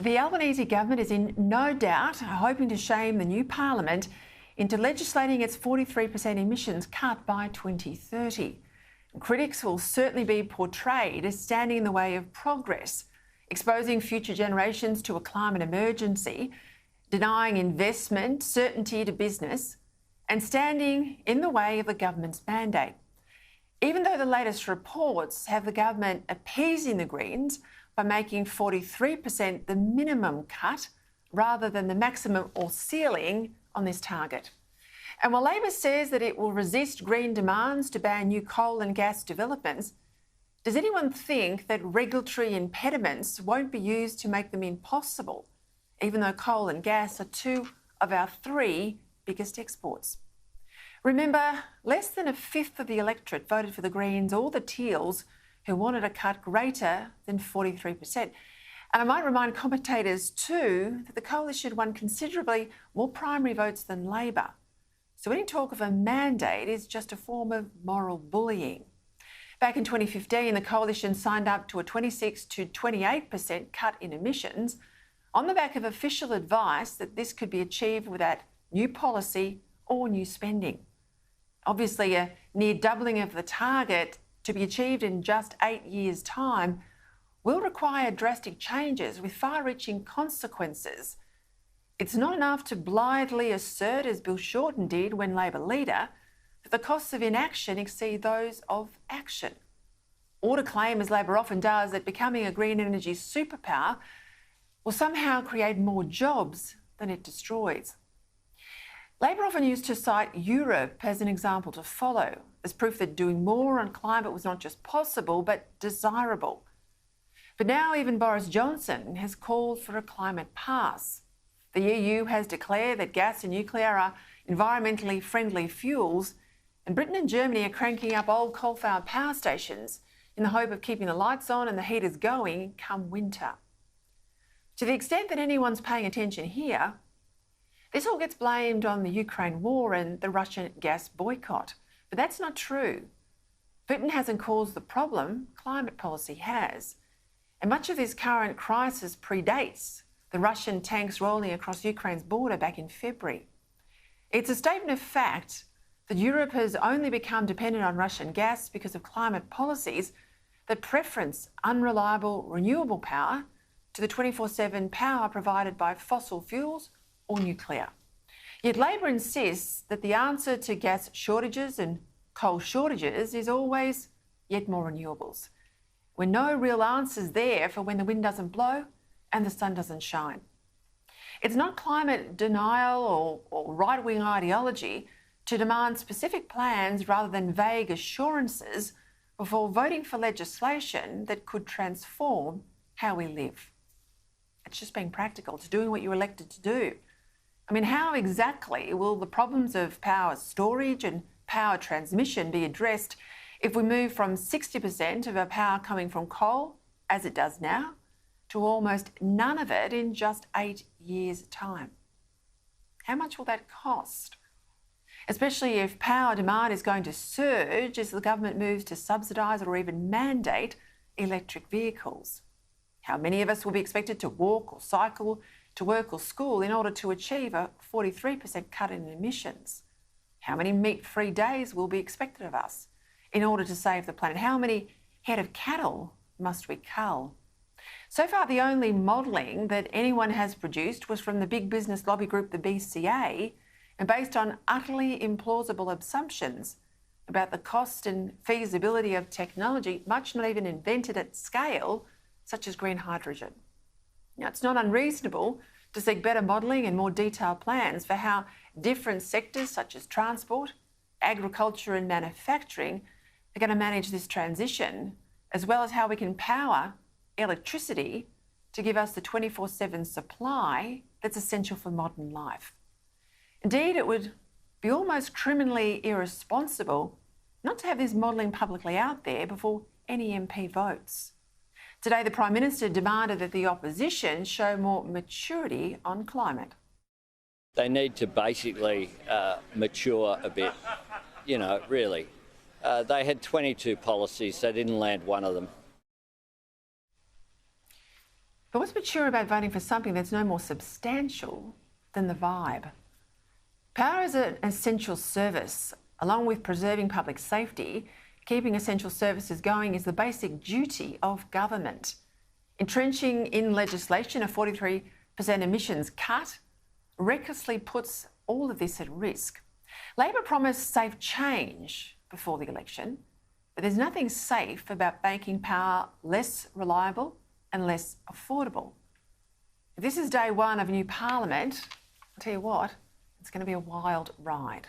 The Albanese government is in no doubt hoping to shame the new parliament into legislating its 43% emissions cut by 2030. Critics will certainly be portrayed as standing in the way of progress, exposing future generations to a climate emergency, denying investment certainty to business, and standing in the way of the government's mandate. Even though the latest reports have the government appeasing the Greens by making 43% the minimum cut rather than the maximum or ceiling on this target. And while Labor says that it will resist Green demands to ban new coal and gas developments, does anyone think that regulatory impediments won't be used to make them impossible, even though coal and gas are two of our three biggest exports? Remember, less than a fifth of the electorate voted for the Greens or the Teals, who wanted a cut greater than 43%. And I might remind commentators too that the coalition won considerably more primary votes than Labor. So any talk of a mandate is just a form of moral bullying. Back in 2015, the coalition signed up to a 26 to 28% cut in emissions on the back of official advice that this could be achieved without new policy or new spending. Obviously, a near doubling of the target to be achieved in just 8 years' time will require drastic changes with far-reaching consequences. It's not enough to blithely assert, as Bill Shorten did when Labor leader, that the costs of inaction exceed those of action, or to claim, as Labor often does, that becoming a green energy superpower will somehow create more jobs than it destroys. Labor often used to cite Europe as an example to follow, as proof that doing more on climate was not just possible, but desirable. But now even Boris Johnson has called for a climate pass. The EU has declared that gas and nuclear are environmentally friendly fuels, and Britain and Germany are cranking up old coal-fired power stations in the hope of keeping the lights on and the heaters going come winter. To the extent that anyone's paying attention here, this all gets blamed on the Ukraine war and the Russian gas boycott. But that's not true. Putin hasn't caused the problem, climate policy has. And much of this current crisis predates the Russian tanks rolling across Ukraine's border back in February. It's a statement of fact that Europe has only become dependent on Russian gas because of climate policies that preference unreliable renewable power to the 24/7 power provided by fossil fuels or nuclear. Yet Labor insists that the answer to gas shortages and coal shortages is always yet more renewables, when no real answer's there for when the wind doesn't blow and the sun doesn't shine. It's not climate denial or right-wing ideology to demand specific plans rather than vague assurances before voting for legislation that could transform how we live. It's just being practical, to doing what you're elected to do. I mean, how exactly will the problems of power storage and power transmission be addressed if we move from 60% of our power coming from coal, as it does now, to almost none of it in just 8 years' time? How much will that cost? Especially if power demand is going to surge as the government moves to subsidise or even mandate electric vehicles. How many of us will be expected to walk or cycle to work or school in order to achieve a 43% cut in emissions? How many meat-free days will be expected of us in order to save the planet? How many head of cattle must we cull? So far, the only modelling that anyone has produced was from the big business lobby group, the BCA, and based on utterly implausible assumptions about the cost and feasibility of technology, much not even invented at scale, such as green hydrogen. Now, it's not unreasonable to seek better modelling and more detailed plans for how different sectors such as transport, agriculture and manufacturing are going to manage this transition, as well as how we can power electricity to give us the 24/7 supply that's essential for modern life. Indeed, it would be almost criminally irresponsible not to have this modelling publicly out there before any MP votes. Today, the Prime Minister demanded that the opposition show more maturity on climate. They need to basically mature a bit, really. They had 22 policies, they didn't land one of them. But what's mature about voting for something that's no more substantial than the vibe? Power is an essential service. Along with preserving public safety, keeping essential services going is the basic duty of government. Entrenching in legislation a 43% emissions cut recklessly puts all of this at risk. Labor promised safe change before the election, but there's nothing safe about making power less reliable and less affordable. If this is day one of a new parliament, I'll tell you what, it's going to be a wild ride.